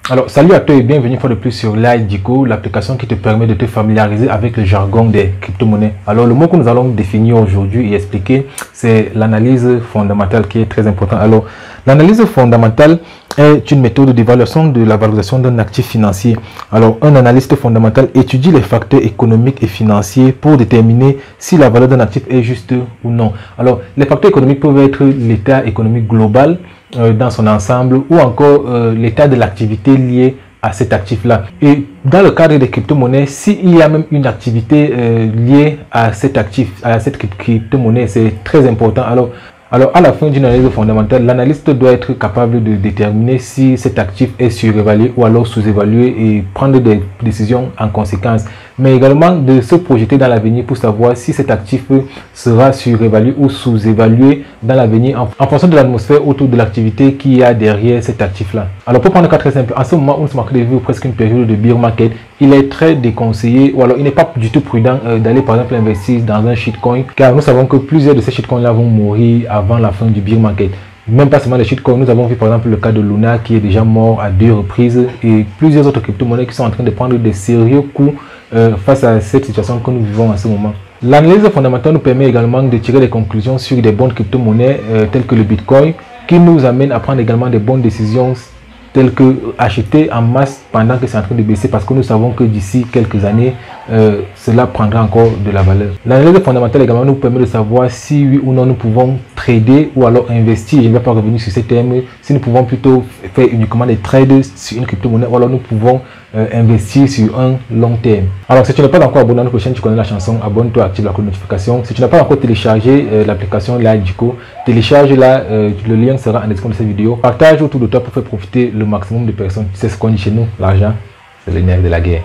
Alors, salut à toi et bienvenue une fois de plus sur l'AIDICO, l'application qui te permet de te familiariser avec le jargon des crypto-monnaies. Alors, le mot que nous allons définir aujourd'hui et expliquer, c'est l'analyse fondamentale qui est très importante. Alors, l'analyse fondamentale est une méthode d'évaluation de la valorisation d'un actif financier. Alors, un analyste fondamental étudie les facteurs économiques et financiers pour déterminer si la valeur d'un actif est juste ou non. Alors, les facteurs économiques peuvent être l'état économique global, dans son ensemble ou encore l'état de l'activité liée à cet actif-là. Et dans le cadre des crypto-monnaies, s'il y a même une activité liée à cet actif, à cette crypto-monnaie, c'est très important. Alors, à la fin d'une analyse fondamentale, l'analyste doit être capable de déterminer si cet actif est surévalué ou alors sous-évalué et prendre des décisions en conséquence. Mais également de se projeter dans l'avenir pour savoir si cet actif sera surévalué ou sous-évalué dans l'avenir en fonction de l'atmosphère autour de l'activité qu'il y a derrière cet actif-là. Alors, pour prendre un cas très simple, en ce moment où nous sommes en train de vivre presque une période de bear market, il est très déconseillé ou alors il n'est pas du tout prudent d'aller par exemple investir dans un shitcoin, car nous savons que plusieurs de ces shitcoins-là vont mourir avant la fin du bear market. Même pas seulement les shitcoins, nous avons vu par exemple le cas de Luna qui est déjà mort à 2 reprises et plusieurs autres crypto-monnaies qui sont en train de prendre des sérieux coups face à cette situation que nous vivons en ce moment. L'analyse fondamentale nous permet également de tirer des conclusions sur des bonnes crypto-monnaies telles que le Bitcoin, qui nous amène à prendre également des bonnes décisions telles que acheter en masse pendant que c'est en train de baisser, parce que nous savons que d'ici quelques années, cela prendra encore de la valeur. L'analyse fondamentale également nous permet de savoir si oui ou non nous pouvons trader ou alors investir. Je ne vais pas revenir sur ces termes, si nous pouvons plutôt faire uniquement des trades sur une crypto-monnaie ou alors nous pouvons investir sur un long terme. Alors, si tu n'es pas encore abonné à notre chaîne, tu connais la chanson, abonne-toi, active la cloche de notification. Si tu n'as pas encore téléchargé l'application l'AIDICO, télécharge-la, le lien sera en description de cette vidéo. Partage autour de toi pour faire profiter le maximum de personnes. Tu sais ce qu'on dit chez nous, l'argent, c'est le nerf de la guerre.